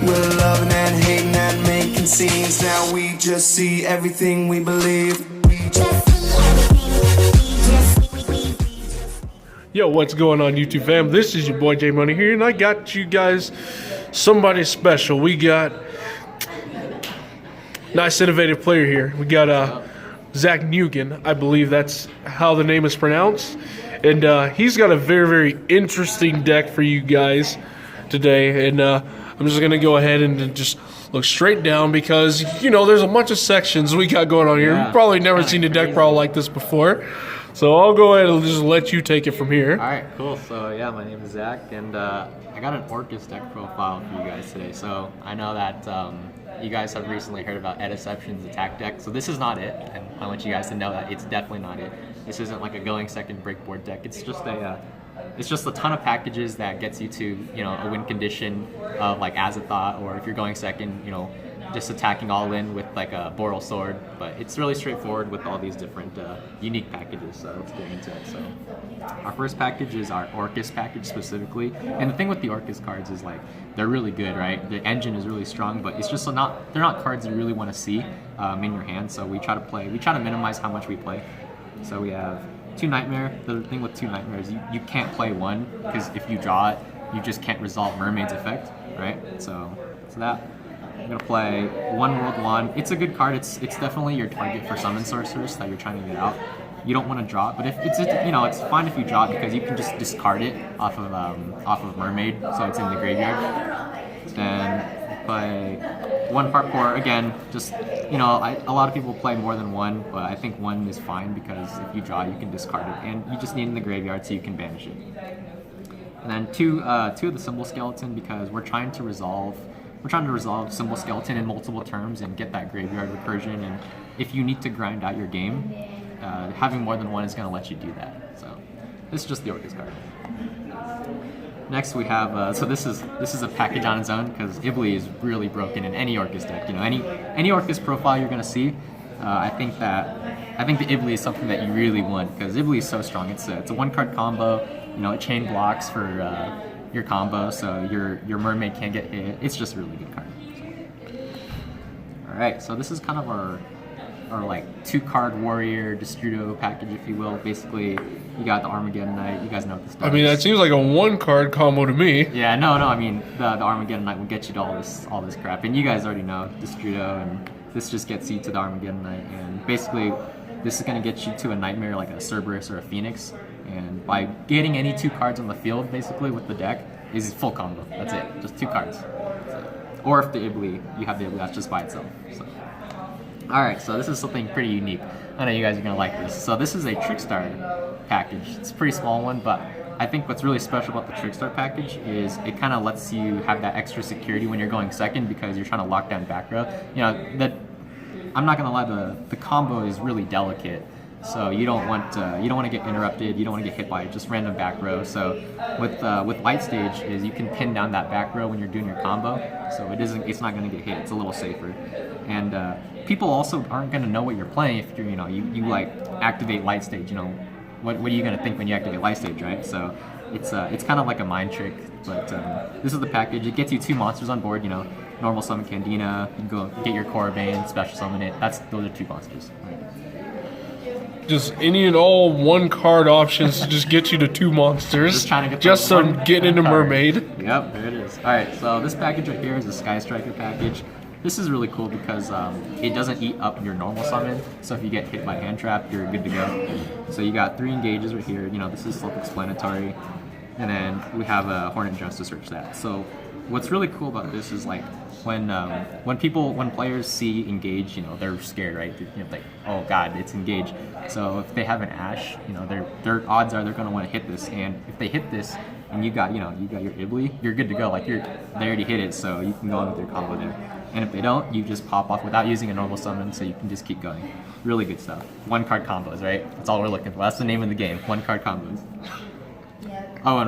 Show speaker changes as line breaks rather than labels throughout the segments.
We're loving and hating and making scenes. Now we just see everything we believe.
Yo, what's going on, YouTube fam? This is your boy J Money here, and I got you guys somebody special. We got nice innovative player here. We got Zach Nguyen, I believe that's how the name is pronounced, and he's got a very, very interesting deck for you guys today. And I'm just gonna go ahead and just look straight down because there's a bunch of sections we got going on here.
Yeah,
You've probably never seen a deck crawl like this before. So I'll go ahead and just let you take it from here.
All right, cool. So yeah, my name is Zach, and I got an Orcust deck profile for you guys today. So I know that you guys have recently heard about Deception's attack deck. So this is not it, and I want you guys to know that it's definitely not it. This isn't like a going second breakboard deck. It's just a ton of packages that gets you to a win condition of like Azathoth, or if you're going second, just attacking all in with like a Boral Sword. But it's really straightforward with all these different unique packages, so let's get into it. So our first package is our Orcust package specifically, and the thing with the Orcust cards is like they're really good, right? The engine is really strong, but it's just they're not cards you really want to see in your hand. So we try to minimize how much we play. So we have 2 Nightmare. The thing with 2 Nightmare is you can't play 1, because if you draw it, you just can't resolve Mermaid's effect, right? So that. I'm gonna play 1 World 1. It's a good card. It's definitely your target for Summon Sorceress that you're trying to get out. You don't want to draw it, but if it's it's fine if you draw it, because you can just discard it off of Mermaid, so it's in the graveyard. Then play 1 Parkour again. Just a lot of people play more than 1, but I think 1 is fine because if you draw, you can discard it, and you just need it in the graveyard so you can banish it. And then two of the Symbol Skeleton, because we're trying to resolve Symbol Skeleton in multiple terms and get that graveyard recursion. And if you need to grind out your game, having more than 1 is going to let you do that. So this is just the Orcust card. Next we have so this is a package on its own, because Ibli is really broken in any Orcust deck. Any Orcust profile you're going to see. I think the Ibli is something that you really want, because Ibli is so strong. It's a 1-card combo. It chain blocks for your combo, so your Mermaid can't get hit. It's just a really good card. Alright, so this is kind of our like 2-card warrior Destrudo package, if you will. Basically, you got the Armageddon Knight. You guys know what this does.
I mean, that seems like a 1-card combo to me.
Yeah, no. I mean, the Armageddon Knight will get you to all this crap, and you guys already know Destrudo, and this just gets you to the Armageddon Knight. And basically, this is going to get you to a Nightmare like a Cerberus or a Phoenix. And by getting any 2 cards on the field, basically, with the deck, is full combo. That's it. Just 2 cards. Or if you have the Ibli, that's just by itself. So. Alright, so this is something pretty unique. I know you guys are going to like this. So this is a Trickstar package. It's a pretty small one, but I think what's really special about the Trickstar package is it kind of lets you have that extra security when you're going second, because you're trying to lock down back row. I'm not going to lie, the combo is really delicate. So you don't want to get interrupted. You don't want to get hit by just random back row. So with Light Stage is you can pin down that back row when you're doing your combo. So it's not going to get hit. It's a little safer. And people also aren't going to know what you're playing if you like activate Light Stage. What are you going to think when you activate Light Stage, right? So it's kind of like a mind trick. But this is the package. It gets you 2 monsters on board. Normal summon Candina. You can go get your Korriban, special summon it. Those are 2 monsters. Right?
Just any and all 1-card options to just get you to 2 monsters.
Just trying to get
getting into Mermaid.
Yep, there it is. Alright, so this package right here is a Sky Striker package. This is really cool because it doesn't eat up your normal summon. So if you get hit by Hand Trap, you're good to go. So you got 3 engages right here. This is self-explanatory. And then we have a Hornet Drones to search that. So what's really cool about this is like when players see engage, they're scared, right? Like, oh god, it's engage. So if they have an Ash, their odds are they're going to want to hit this. And if they hit this and you got your Ibli, you're good to go. Like they already hit it, so you can go on with your combo there. And if they don't, you just pop off without using a normal summon, so you can just keep going. Really good stuff. 1-card combos, right? That's all we're looking for. That's the name of the game. 1-card combos. Oh,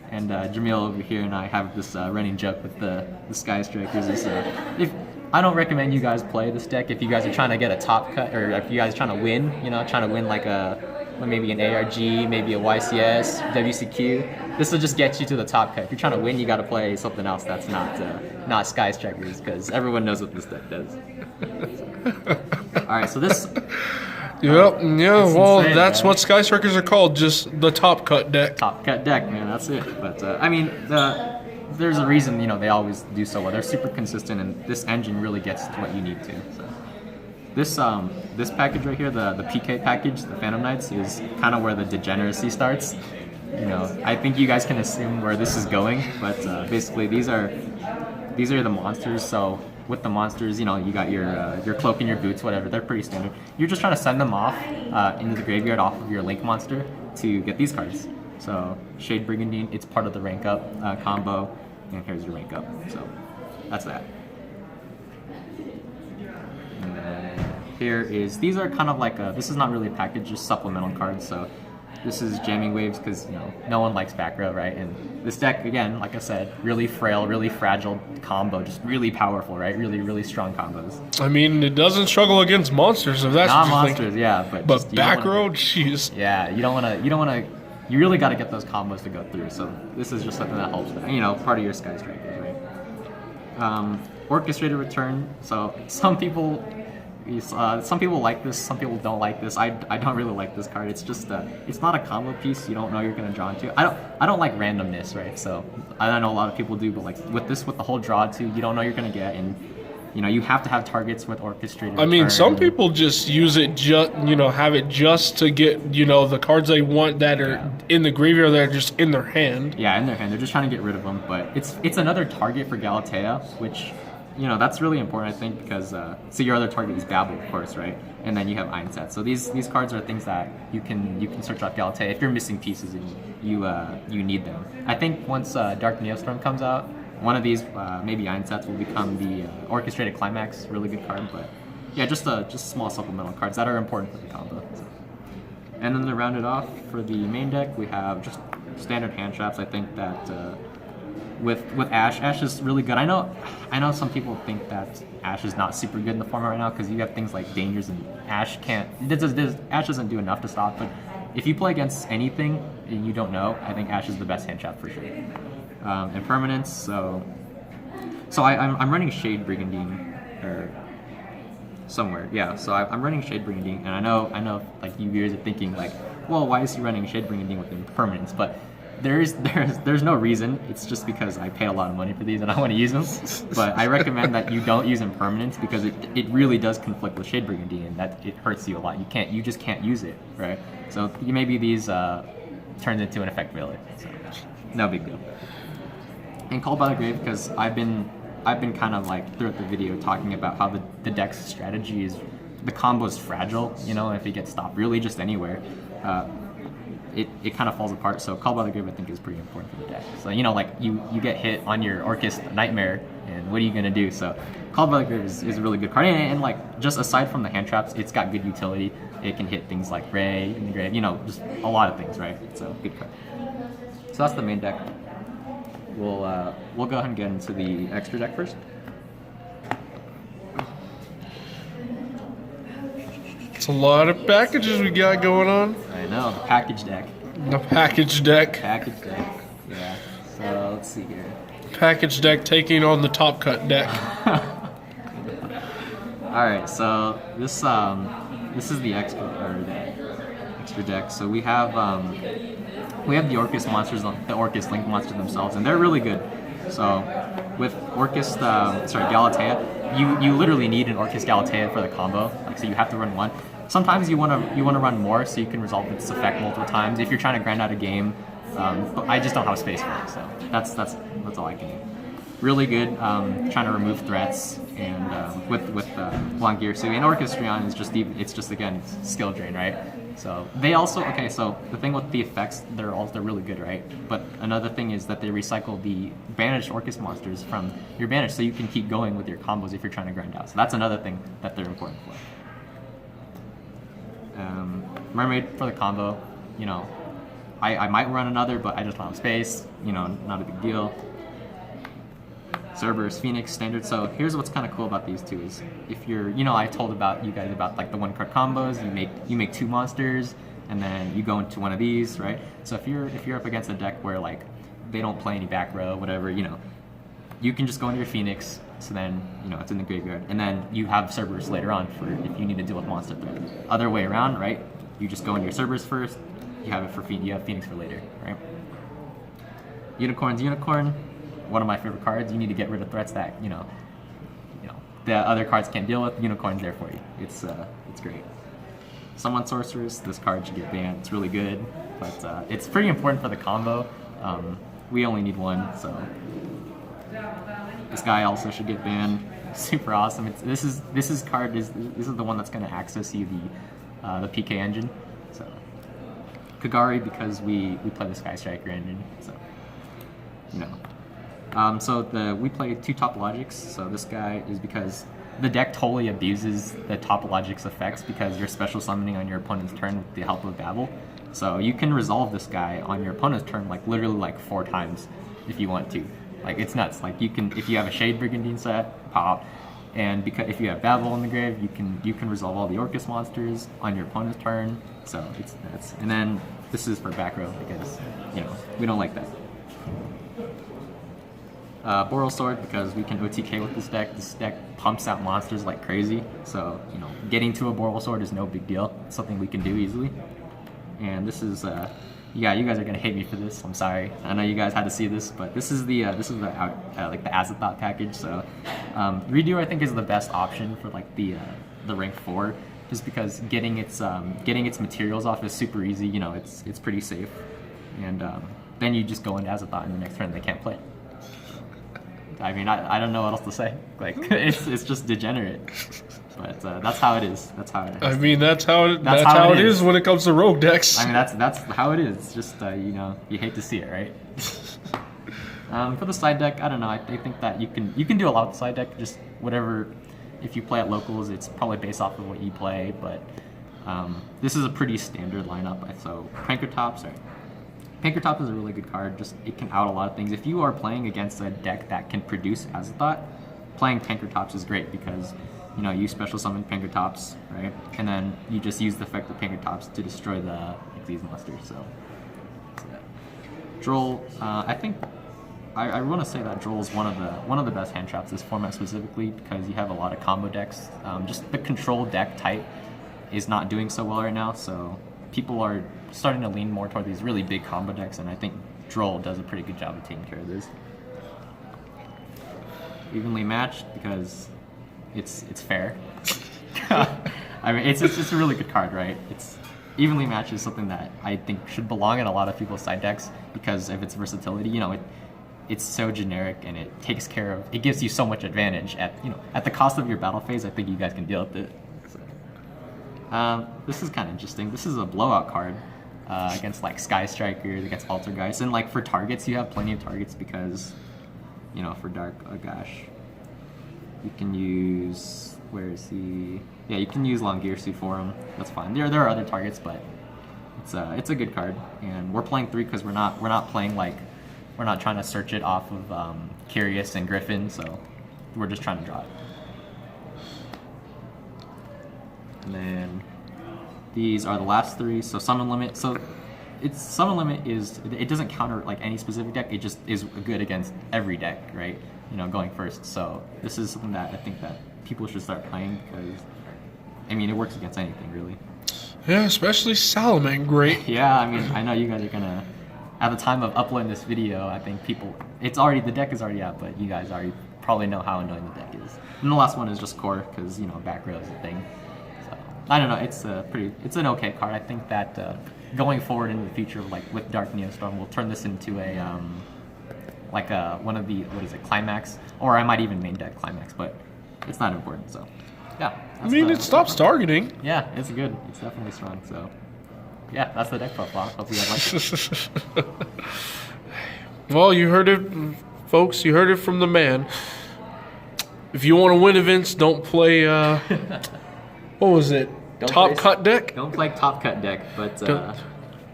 and Jamil over here and I have this running joke with the Sky Strikers. If I don't recommend you guys play this deck if you guys are trying to get a top cut, or if you guys are trying to win, trying to win like a maybe an ARG, maybe a YCS, WCQ. This will just get you to the top cut. If you're trying to win, you got to play something else that's not Sky Strikers, because everyone knows what this deck does. All right, so this.
Yep, yeah, well,
insane,
that's
right?
what Sky Strikers are called, just the top cut deck.
Top cut deck, man. That's it. But I mean, there's a reason they always do so well. They're super consistent, and this engine really gets to what you need to. So this package right here, the PK package, the Phantom Knights, is kind of where the degeneracy starts. I think you guys can assume where this is going, but basically these are the monsters. So with the monsters, you got your cloak and your boots, whatever. They're pretty standard. You're just trying to send them off into the graveyard off of your Link monster to get these cards. So Shade Brigandine, it's part of the rank up combo, and here's your rank up. So that's that. And then here is, these are kind of like this is not really a package, just supplemental cards. So this is Jamming Waves, because no one likes back row, right? And this deck, again, like I said, really frail, really fragile combo, just really powerful, right? Really, really strong combos.
I mean, it doesn't struggle against monsters, if that's
Not
what you
monsters,
think.
yeah,
But back row, jeez.
Yeah, you don't want to. You really got to get those combos to go through. So this is just something that helps. Part of your Sky Strikers, right? Orchestrated Return. So some people like this, some people don't like this. I don't really like this card. It's just it's not a combo piece. You don't know you're gonna draw into. I don't like randomness, right? So I know a lot of people do, but like with the whole draw to, you don't know you're gonna get, and you have to have targets with Orchestrated.
I mean,
Return.
some people just use it, have it just to get, the cards they want that are in the graveyard that are just in their hand.
Yeah, in their hand. They're just trying to get rid of them. But it's another target for Galatea, which, that's really important, I think, because so your other target is Babel, of course, right? And then you have Einset. So these cards are things that you can search off Galatea if you're missing pieces and you need them. I think once Dark Neostorm comes out, one of these, maybe Einsets, will become the Orchestrated Climax. Really good card, but yeah, just small supplemental cards that are important for the combo. So. And then to round it off, for the main deck, we have just standard hand traps. I think that with Ash is really good. I know some people think that Ash is not super good in the format right now, because you have things like Dangers, and Ash can't. Ash doesn't do enough to stop. But if you play against anything and you don't know, I think Ash is the best hand trap for sure. And permanence, so I'm running Shade Brigandine or somewhere, yeah. So I'm running Shade Brigandine, and I know like you viewers are thinking like, well, why is he running Shade Brigandine with impermanence? But there's no reason. It's just because I pay a lot of money for these and I want to use them. But I recommend that you don't use impermanence, because it really does conflict with Shade Brigandine, and that it hurts you a lot. You just can't use it, right? So maybe these turned into an effect village. So no big deal. And Called by the Grave, because I've been kind of like throughout the video talking about how the deck's strategy is, the combo is fragile, and if it gets stopped really just anywhere, it kind of falls apart. So Called by the Grave, I think, is pretty important for the deck. So like you get hit on your Orcust Nightmare, and what are you gonna do? So Called by the Grave is a really good card, and like just aside from the hand traps, it's got good utility. It can hit things like Ray in the grave, just a lot of things, right? So good card. So that's the main deck. We'll go ahead and get into the extra deck first.
It's a lot of packages we got going on.
I know, the package deck.
The package deck.
Package deck, yeah. So let's see here.
Package deck taking on the top cut deck.
All right, so this is the extra deck. So we have the Orcust monsters, the Orcust Link monsters themselves, and they're really good. So with Orcust, Galatea, you literally need an Orcust Galatea for the combo. Like, so you have to run one. Sometimes you want to run more, so you can resolve its effect multiple times if you're trying to grind out a game. But I just don't have space for it, so that's all I can do. Really good, trying to remove threats, and with long gear. So in Orchestrion is just again skill drain, right? So they also, so the thing with the effects, they're really good, right? But another thing is that they recycle the banished Orcust monsters from your banish, so you can keep going with your combos if you're trying to grind out. So that's another thing that they're important for. Mermaid for the combo, I might run another, but I just don't have space, not a big deal. Cerberus, Phoenix, Standard. So here's what's kind of cool about these two is, if you're, I told you guys about like the one card combos. You make 2 monsters, and then you go into one of these, right? So if you're up against a deck where like they don't play any back row, whatever, you know, you can just go into your Phoenix. So then, you know, it's in the graveyard, and then you have Cerberus later on for if you need to deal with monster threat. Other way around, right? You just go into your Cerberus first. You have it for you have Phoenix for later, right? Unicorn's Unicorn, one of my favorite cards. You need to get rid of threats that you know the other cards can't deal with. Unicorn's there for you. It's great. Summon Sorceress. This card should get banned. It's really good, but it's pretty important for the combo. We only need one, so this guy also should get banned. Super awesome. This is the one that's going to access you the PK engine. So Kagari, because we play the Sky Striker engine. So you know. We play 2 Topologics. So this guy is because the deck totally abuses the Topologic's effects because you're special summoning on your opponent's turn with the help of Babel. So you can resolve this guy on your opponent's turn like literally like 4 times if you want to. Like it's nuts. Like you can, if you have a Shade Brigandine set, pop, and because if you have Babel in the grave, you can resolve all the Orcust monsters on your opponent's turn. So it's nuts. And then this is for back row because you know we don't like that. Boral Sword because we can OTK with this deck. This deck pumps out monsters like crazy. So you know, getting to a Boral Sword is no big deal. It's something we can do easily. And this is yeah, you guys are gonna hate me for this. I'm sorry. I know you guys had to see this, but this is the like the Azathoth package. So Redo I think is the best option for like the rank 4, just because getting its materials off is super easy. You know, it's pretty safe, and then you just go into Azathoth in the next turn. They can't play. I mean, I don't know what else to say. Like it's just degenerate. But that's how it is. That's how it is.
I mean, that's how it is when it comes to rogue decks.
I mean, that's how it is. It's just you know, you hate to see it, right? For the side deck, I don't know. I think that you can do a lot with the side deck. Just whatever. If you play at locals, it's probably based off of what you play. But this is a pretty standard lineup. So Pankratops, sorry. Pankratops is a really good card. Just it can out a lot of things. If you are playing against a deck that can produce Azathoth, playing Pankratops is great because you know you special summon Pankratops, right? And then you just use the effect of Pankratops to destroy these monsters. So Droll, I think I want to say that Droll is one of the best hand traps this format specifically because you have a lot of combo decks. Just the control deck type is not doing so well right now, so people are starting to lean more toward these really big combo decks, and I think Droll does a pretty good job of taking care of this. Evenly matched because it's fair. I mean, it's a really good card, right? It's evenly matched is something that I think should belong in a lot of people's side decks because of its versatility. You know, it's so generic and it takes care of. It gives you so much advantage at the cost of your battle phase. I think you guys can deal with it. So, this is kind of interesting. This is a blowout card against like Sky Strikers, against Altergeist, and like for targets, you have plenty of targets because you know for Dark Agash, you can use. Where is he? Yeah, you can use Longirsu for him. That's fine. There are other targets, but it's a good card. And we're playing 3 because we're not playing like we're not trying to search it off of Curious and Griffin, so we're just trying to draw it. And then these are the last 3. So Summon Limit. So Summon Limit it doesn't counter like any specific deck. It just is good against every deck, right? You know, going first. So this is something that I think that people should start playing because, I mean, it works against anything, really.
Yeah, especially Salamangreat.
Yeah, I mean, I know you guys are gonna, at the time of uploading this video, I think the deck is already out, but you guys already probably know how annoying the deck is. And the last one is just core, because, you know, back row is a thing. So, I don't know, it's an okay card. I think that going forward in the future, like with Dark Neostorm, we'll turn this into a, one of the, Climax, or I might even main deck Climax, but it's not important, so yeah.
I mean, it stops targeting.
Yeah, it's good. It's definitely strong, so yeah, that's the deck profile. Hope you guys like it.
Well, you heard it, folks. You heard it from the man. If you want to win events, don't play, what was it? Top cut deck?
Don't play top cut deck, but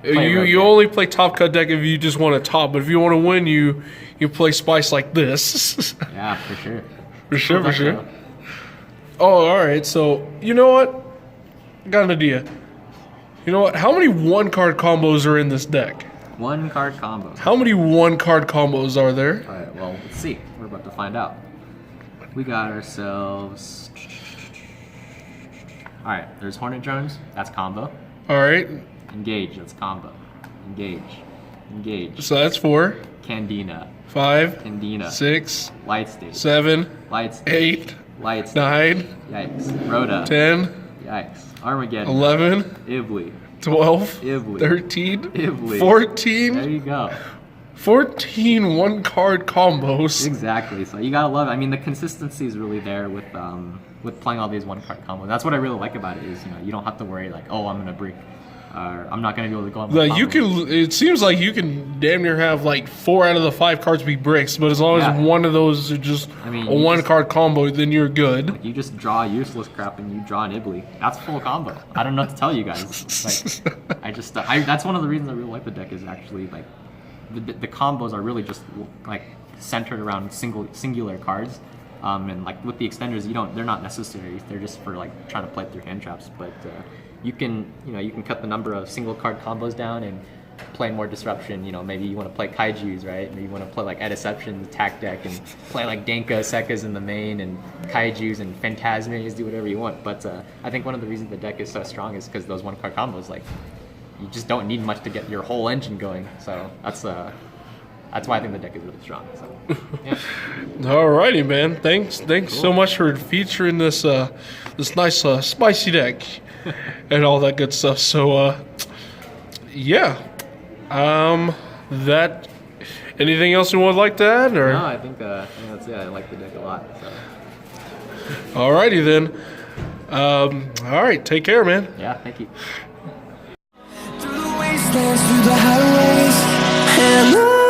you only play top cut deck if you just want to top, but if you want to win, you play Spice like this.
Yeah, for sure.
For sure. Oh, all right. So, you know what? I got an idea. You know what? How many 1-card combos are in this deck?
1-card combos.
How many 1-card combos are there?
All right, well, let's see. We're about to find out. We got ourselves... All right, there's Hornet Drones. That's combo.
All right.
Engage. That's combo. Engage. Engage.
So that's 4.
Candina.
5.
Candina.
6.
Light State.
7.
Light State.
8.
Light State.
9.
Yikes. Rhoda.
10.
Yikes. Armageddon.
11.
Ibly.
12.
Ibly.
13.
Ibly.
14.
There you go.
14 1-card combos.
Exactly. So you gotta love it. I mean, the consistency is really there with playing all these 1-card combos. That's what I really like about it. Is you don't have to worry like, oh, I'm gonna break, or I'm not gonna be able to go on.
Like you can. It seems like you can damn near have like 4 out of the 5 cards be bricks, but as long as one of those is just a 1-card combo, then you're good.
Like, you just draw useless crap and you draw an Ibly. That's full combo. I don't know what to tell you guys. Like, that's one of the reasons I really like the deck is actually like. The combos are really just like centered around singular cards, and like with the extenders, they're not necessary. They're just for like trying to play through hand traps. But you can cut the number of single card combos down and play more disruption. Maybe you want to play Kaiju's, right? Maybe you want to play like Deception's attack deck and play like Denka, Sekkas in the main and Kaiju's and Phantasmias, do whatever you want. But I think one of the reasons the deck is so strong is because those 1-card combos, like. You just don't need much to get your whole engine going, so that's why I think the deck is really strong. So, yeah.
Alrighty, man. Thanks so much for featuring this this nice spicy deck and all that good stuff. So, yeah. That. Anything else you would like to add, or?
No, I think that's it. I like the deck a lot. So.
Alrighty then. All right. Take care, man.
Yeah. Thank you.
Through the wastelands, through the highways, and